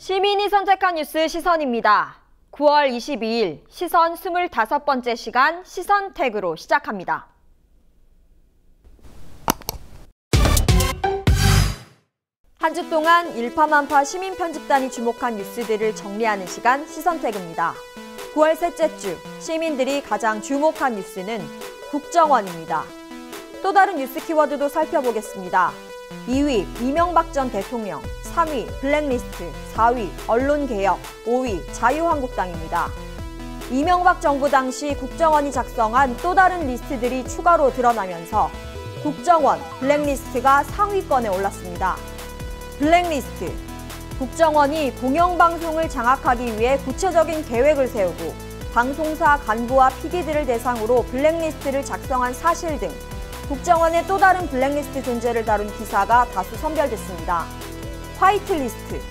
시민이 선택한 뉴스 시선입니다. 9월 22일 시선 25번째 시간 시선택으로 시작합니다. 한 주 동안 일파만파 시민편집단이 주목한 뉴스들을 정리하는 시간 시선택입니다. 9월 셋째 주 시민들이 가장 주목한 뉴스는 국정원입니다. 또 다른 뉴스 키워드도 살펴보겠습니다. 2위 이명박 전 대통령, 3위 블랙리스트, 4위 언론개혁, 5위 자유한국당입니다. 이명박 정부 당시 국정원이 작성한 또 다른 리스트들이 추가로 드러나면서 국정원, 블랙리스트가 상위권에 올랐습니다. 블랙리스트, 국정원이 공영방송을 장악하기 위해 구체적인 계획을 세우고 방송사 간부와 PD들을 대상으로 블랙리스트를 작성한 사실 등 국정원의 또 다른 블랙리스트 존재를 다룬 기사가 다수 선별됐습니다. 화이트리스트,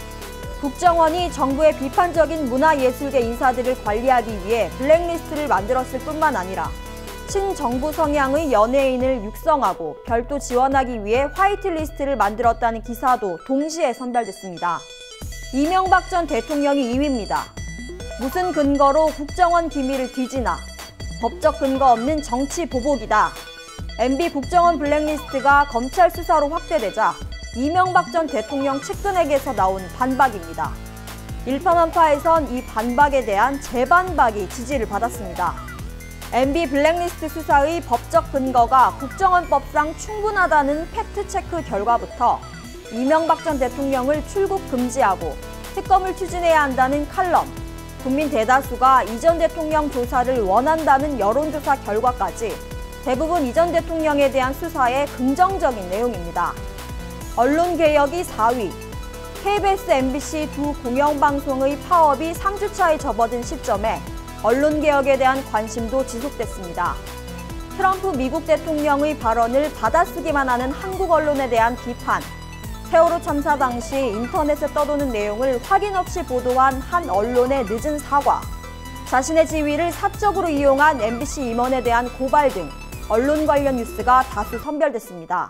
국정원이 정부의 비판적인 문화예술계 인사들을 관리하기 위해 블랙리스트를 만들었을 뿐만 아니라 친정부 성향의 연예인을 육성하고 별도 지원하기 위해 화이트리스트를 만들었다는 기사도 동시에 선별됐습니다. 이명박 전 대통령이 2위입니다. 무슨 근거로 국정원 기밀을 뒤지나? 법적 근거 없는 정치 보복이다. MB 국정원 블랙리스트가 검찰 수사로 확대되자 이명박 전 대통령 측근에게서 나온 반박입니다. 일파만파에선 이 반박에 대한 재반박이 지지를 받았습니다. MB 블랙리스트 수사의 법적 근거가 국정원법상 충분하다는 팩트체크 결과부터 이명박 전 대통령을 출국 금지하고 특검을 추진해야 한다는 칼럼, 국민 대다수가 이 전 대통령 조사를 원한다는 여론조사 결과까지 대부분 이 전 대통령에 대한 수사에 긍정적인 내용입니다. 언론개혁이 4위, KBS, MBC 두 공영방송의 파업이 3주차에 접어든 시점에 언론개혁에 대한 관심도 지속됐습니다. 트럼프 미국 대통령의 발언을 받아쓰기만 하는 한국 언론에 대한 비판, 세월호 참사 당시 인터넷에 떠도는 내용을 확인 없이 보도한 한 언론의 늦은 사과, 자신의 지위를 사적으로 이용한 MBC 임원에 대한 고발 등 언론 관련 뉴스가 다수 선별됐습니다.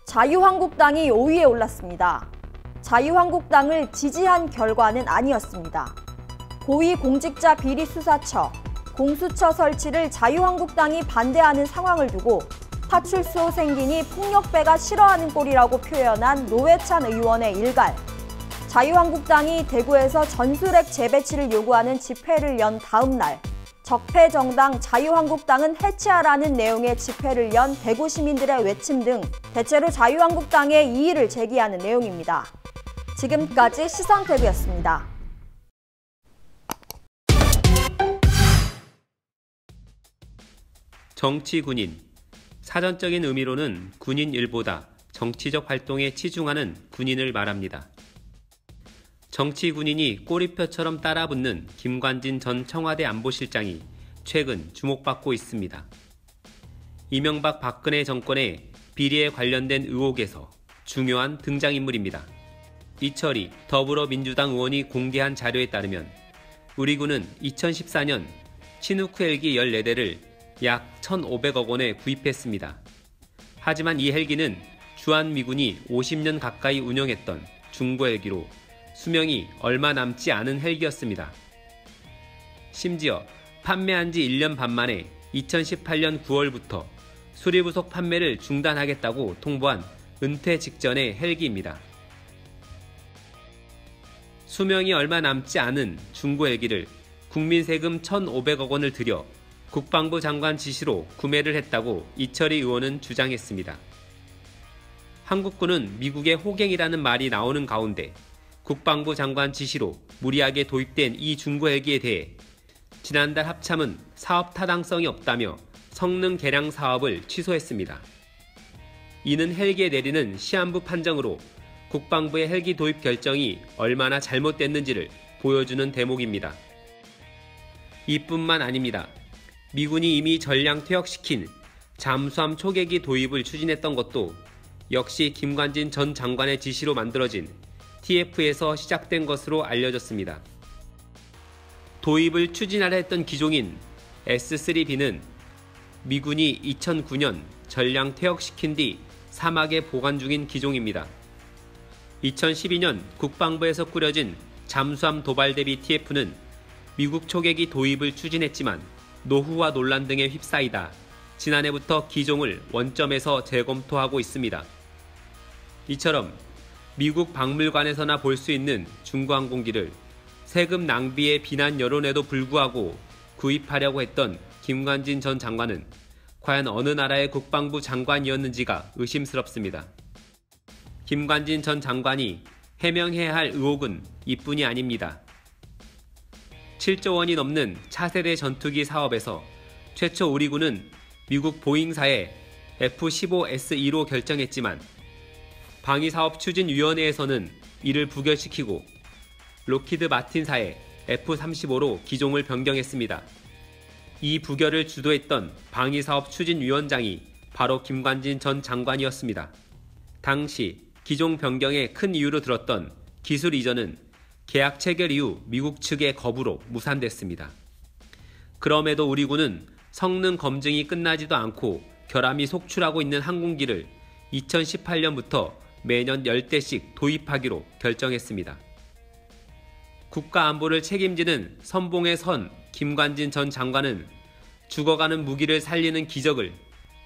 자유한국당이 5위에 올랐습니다. 자유한국당을 지지한 결과는 아니었습니다. 고위공직자 비리수사처, 공수처 설치를 자유한국당이 반대하는 상황을 두고 파출소 생기니 폭력배가 싫어하는 꼴이라고 표현한 노회찬 의원의 일갈, 자유한국당이 대구에서 전술핵 재배치를 요구하는 집회를 연 다음 날 적폐 정당 자유한국당은 해체하라는 내용의 집회를 연 대구 시민들의 외침 등 대체로 자유한국당의 이의를 제기하는 내용입니다. 지금까지 시선택이었습니다. 정치군인, 사전적인 의미로는 군인 일보다 정치적 활동에 치중하는 군인을 말합니다. 정치군인이 꼬리표처럼 따라붙는 김관진 전 청와대 안보실장이 최근 주목받고 있습니다. 이명박 박근혜 정권의 비리에 관련된 의혹에서 중요한 등장인물입니다. 이철희 더불어민주당 의원이 공개한 자료에 따르면 우리 군은 2014년 치누크 헬기 14대를 약 1,500억 원에 구입했습니다. 하지만 이 헬기는 주한미군이 50년 가까이 운영했던 중고 헬기로 수명이 얼마 남지 않은 헬기였습니다. 심지어 판매한 지 1년 반 만에 2018년 9월부터 수리부속 판매를 중단하겠다고 통보한 은퇴 직전의 헬기입니다. 수명이 얼마 남지 않은 중고 헬기를 국민 세금 1,500억 원을 들여 국방부 장관 지시로 구매를 했다고 이철희 의원은 주장했습니다. 한국군은 미국의 호갱이라는 말이 나오는 가운데 국방부 장관 지시로 무리하게 도입된 이 중고 헬기에 대해 지난달 합참은 사업 타당성이 없다며 성능 개량 사업을 취소했습니다. 이는 헬기에 내리는 시한부 판정으로 국방부의 헬기 도입 결정이 얼마나 잘못됐는지를 보여주는 대목입니다. 이뿐만 아닙니다. 미군이 이미 전량 퇴역시킨 잠수함 초계기 도입을 추진했던 것도 역시 김관진 전 장관의 지시로 만들어진 TF에서 시작된 것으로 알려졌습니다. 도입을 추진하려 했던 기종인 S-3B는 미군이 2009년 전량 퇴역시킨 뒤 사막에 보관 중인 기종입니다. 2012년 국방부에서 꾸려진 잠수함 도발 대비 TF는 미국 초계기 도입을 추진했지만 노후화 논란 등에 휩싸이다 지난해부터 기종을 원점에서 재검토하고 있습니다. 이처럼 미국 박물관에서나 볼 수 있는 중고항공기를 세금 낭비의 비난 여론에도 불구하고 구입하려고 했던 김관진 전 장관은 과연 어느 나라의 국방부 장관이었는지가 의심스럽습니다. 김관진 전 장관이 해명해야 할 의혹은 이뿐이 아닙니다. 7조 원이 넘는 차세대 전투기 사업에서 최초 우리 군은 미국 보잉사의 F-15S2로 결정했지만 방위사업추진위원회에서는 이를 부결시키고 록히드 마틴사의 F-35로 기종을 변경했습니다. 이 부결을 주도했던 방위사업추진위원장이 바로 김관진 전 장관이었습니다. 당시 기종 변경의 큰 이유로 들었던 기술 이전은 계약 체결 이후 미국 측의 거부로 무산됐습니다. 그럼에도 우리 군은 성능 검증이 끝나지도 않고 결함이 속출하고 있는 항공기를 2018년부터 매년 10대씩 도입하기로 결정했습니다. 국가 안보를 책임지는 선봉의 선 김관진 전 장관은 죽어가는 무기를 살리는 기적을,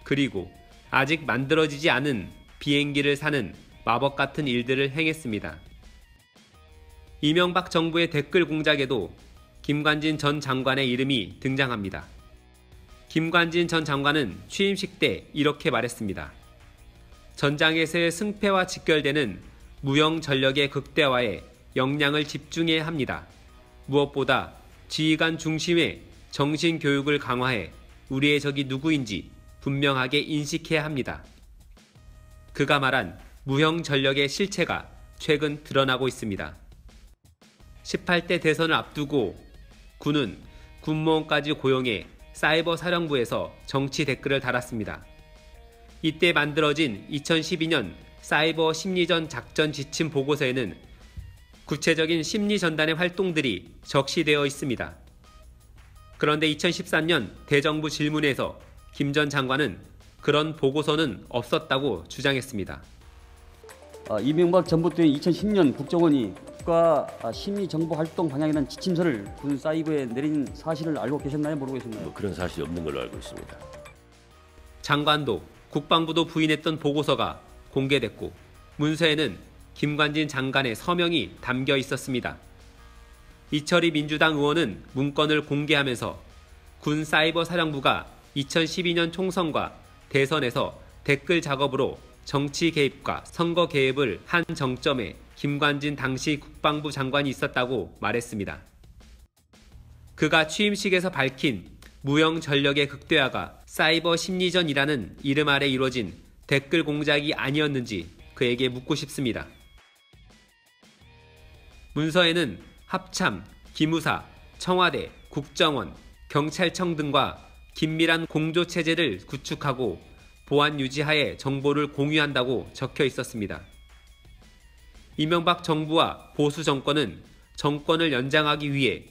그리고 아직 만들어지지 않은 비행기를 사는 마법 같은 일들을 행했습니다. 이명박 정부의 댓글 공작에도 김관진 전 장관의 이름이 등장합니다. 김관진 전 장관은 취임식 때 이렇게 말했습니다. 전장에서의 승패와 직결되는 무형 전력의 극대화에 역량을 집중해야 합니다. 무엇보다 지휘관 중심의 정신교육을 강화해 우리의 적이 누구인지 분명하게 인식해야 합니다. 그가 말한 무형 전력의 실체가 최근 드러나고 있습니다. 18대 대선을 앞두고 군은 군무원까지 고용해 사이버 사령부에서 정치 댓글을 달았습니다. 이때 만들어진 2012년 사이버 심리전 작전 지침 보고서에는 구체적인 심리 전단의 활동들이 적시되어 있습니다. 그런데 2013년 대정부 질문에서 김 전 장관은 그런 보고서는 없었다고 주장했습니다. 이명박 정부 때 2010년 국정원이 국가 심리정보활동 방향에 대한 지침서를 군 사이버에 내린 사실을 알고 계셨나요? 모르고 계셨나요? 그런 사실이 없는 걸로 알고 있습니다. 장관도 국방부도 부인했던 보고서가 공개됐고 문서에는 김관진 장관의 서명이 담겨 있었습니다. 이철희 민주당 의원은 문건을 공개하면서 군 사이버 사령부가 2012년 총선과 대선에서 댓글 작업으로 정치 개입과 선거 개입을 한 정점에 김관진 당시 국방부 장관이 있었다고 말했습니다. 그가 취임식에서 밝힌 무형 전력의 극대화가 사이버 심리전이라는 이름 아래 이루어진 댓글 공작이 아니었는지 그에게 묻고 싶습니다. 문서에는 합참, 기무사, 청와대, 국정원, 경찰청 등과 긴밀한 공조체제를 구축하고 보안 유지하에 정보를 공유한다고 적혀 있었습니다. 이명박 정부와 보수 정권은 정권을 연장하기 위해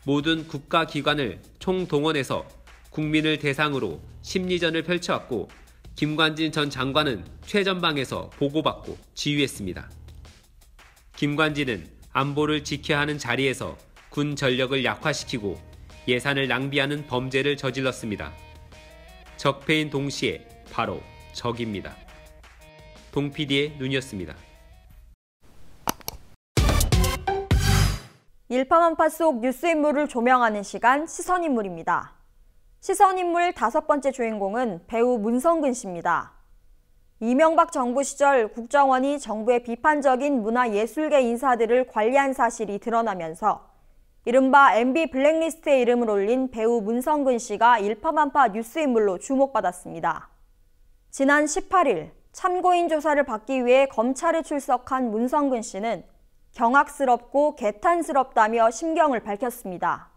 모든 국가기관을 총동원해서 국민을 대상으로 심리전을 펼쳐왔고 김관진 전 장관은 최전방에서 보고받고 지휘했습니다. 김관진은 안보를 지켜야 하는 자리에서 군 전력을 약화시키고 예산을 낭비하는 범죄를 저질렀습니다. 적폐인 동시에 바로 적입니다. 동PD의 눈이었습니다. 일파만파 속 뉴스 인물을 조명하는 시간 시선인물입니다. 시선인물 5번째 주인공은 배우 문성근 씨입니다. 이명박 정부 시절 국정원이 정부의 비판적인 문화예술계 인사들을 관리한 사실이 드러나면서 이른바 MB 블랙리스트에 이름을 올린 배우 문성근 씨가 일파만파 뉴스인물로 주목받았습니다. 지난 18일 참고인 조사를 받기 위해 검찰에 출석한 문성근 씨는 경악스럽고 개탄스럽다며 심경을 밝혔습니다.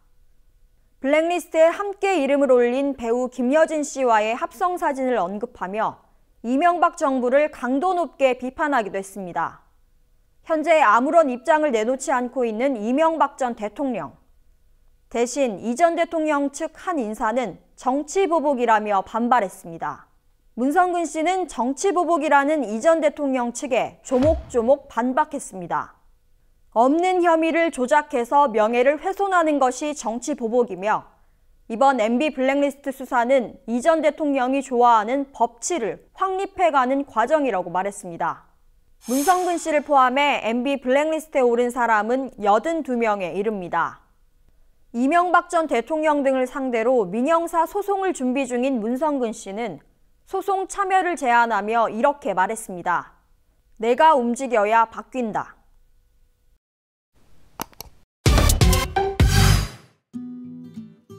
블랙리스트에 함께 이름을 올린 배우 김여진 씨와의 합성 사진을 언급하며 이명박 정부를 강도 높게 비판하기도 했습니다. 현재 아무런 입장을 내놓지 않고 있는 이명박 전 대통령. 대신 이 전 대통령 측 한 인사는 정치보복이라며 반발했습니다. 문성근 씨는 정치보복이라는 이 전 대통령 측에 조목조목 반박했습니다. 없는 혐의를 조작해서 명예를 훼손하는 것이 정치 보복이며 이번 MB 블랙리스트 수사는 이 전 대통령이 좋아하는 법치를 확립해가는 과정이라고 말했습니다. 문성근 씨를 포함해 MB 블랙리스트에 오른 사람은 82명에 이릅니다. 이명박 전 대통령 등을 상대로 민형사 소송을 준비 중인 문성근 씨는 소송 참여를 제안하며 이렇게 말했습니다. 내가 움직여야 바뀐다.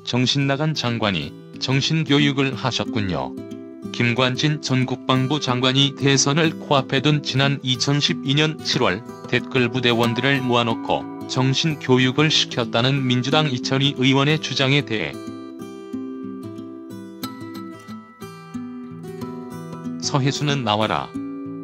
정신나간 장관이 정신교육을 하셨군요. 김관진 전 국방부 장관이 대선을 코앞에 둔 지난 2012년 7월 댓글 부대원들을 모아놓고 정신교육을 시켰다는 민주당 이천희 의원의 주장에 대해 서해수는 나와라.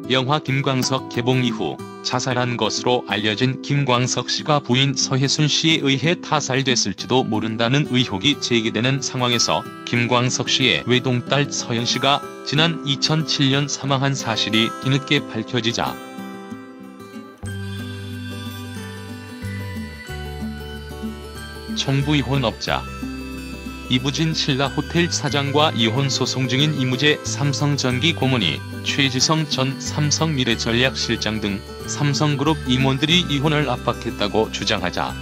영화 김광석 개봉 이후 자살한 것으로 알려진 김광석 씨가 부인 서해순 씨에 의해 타살됐을지도 모른다는 의혹이 제기되는 상황에서 김광석 씨의 외동딸 서연 씨가 지난 2007년 사망한 사실이 뒤늦게 밝혀지자 청부 이혼업자 이부진 신라 호텔 사장과 이혼 소송 중인 이무재 삼성전기 고문이 최지성 전 삼성미래전략실장 등 삼성그룹 임원들이 이혼을 압박했다고 주장하자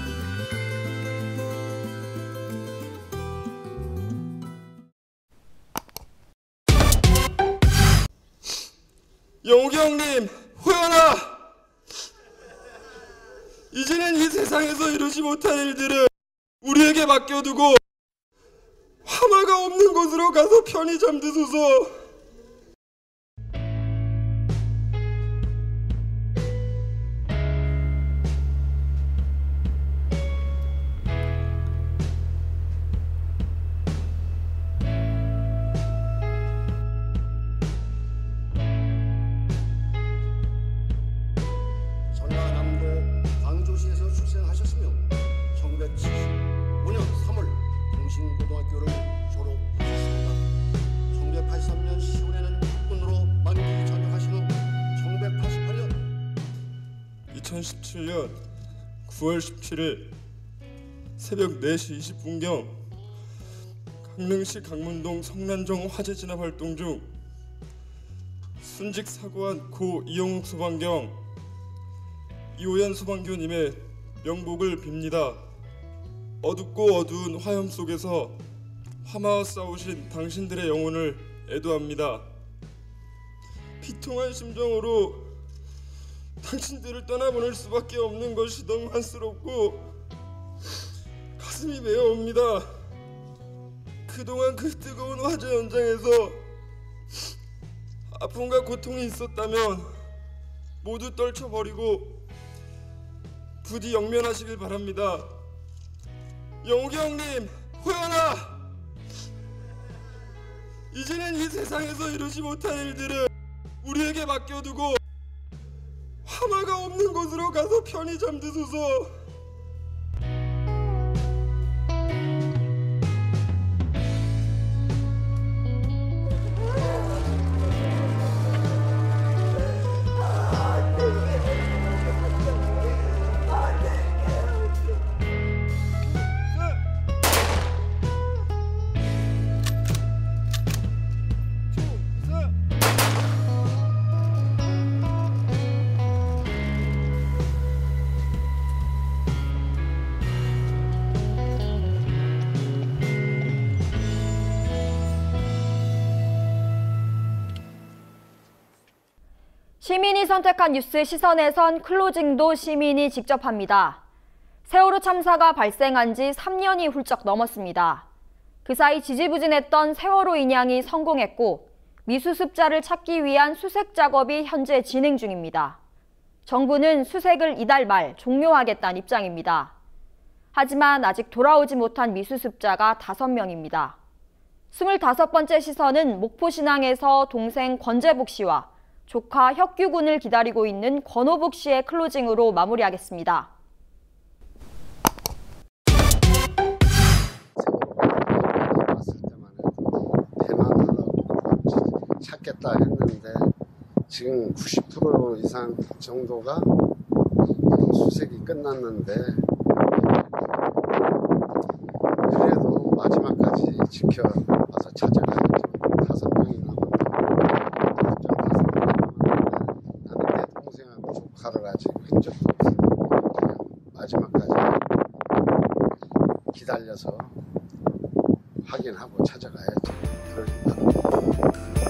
영욱이 형님, 호연아! 이제는 이 세상에서 이루지 못한 일들을 우리에게 맡겨두고 화마가 없는 곳으로 가서 편히 잠드소서. 전라남도 광주시에서 출생하셨으며 1975년 3월 동신고등학교를 졸업하셨습니다. 1983년 10월에는 육군으로 만기 전역하신 후 1988년 2017년 9월 17일 새벽 4시 20분경 강릉시 강문동 성난정 화재 진압 활동 중 순직 사고한 고 이영욱 소방경, 이호연 소방교님의 명복을 빕니다. 어둡고 어두운 화염 속에서 화마와 싸우신 당신들의 영혼을 애도합니다. 비통한 심정으로 당신들을 떠나보낼 수밖에 없는 것이 너무 안쓰럽고 가슴이 메어옵니다. 그동안 그 뜨거운 화재 현장에서 아픔과 고통이 있었다면 모두 떨쳐버리고 부디 영면하시길 바랍니다. 영욱이 형님, 호연아! 이제는 이 세상에서 이루지 못한 일들을 우리에게 맡겨두고 화마가 없는 곳으로 가서 편히 잠드소서. 시민이 선택한 뉴스 시선에선 클로징도 시민이 직접 합니다. 세월호 참사가 발생한 지 3년이 훌쩍 넘었습니다. 그 사이 지지부진했던 세월호 인양이 성공했고 미수습자를 찾기 위한 수색 작업이 현재 진행 중입니다. 정부는 수색을 이달 말 종료하겠다는 입장입니다. 하지만 아직 돌아오지 못한 미수습자가 5명입니다. 25번째 시선은 목포신항에서 동생 권재복 씨와 조카 혁규 군을 기다리고 있는 권호복 씨의 클로징으로 마무리하겠습니다. 봤을 때만 해도 배만 찾겠다 했는데 지금 90% 이상 정도가 수색이 끝났는데 그래도 마지막까지 지켜와서 찾아가야죠. 5명이 남았는데 나는 내 동생하고 조카를 아직 흔적도 없으니 그냥 마지막까지 기다려서 확인하고 찾아가야죠. 그러지 말고.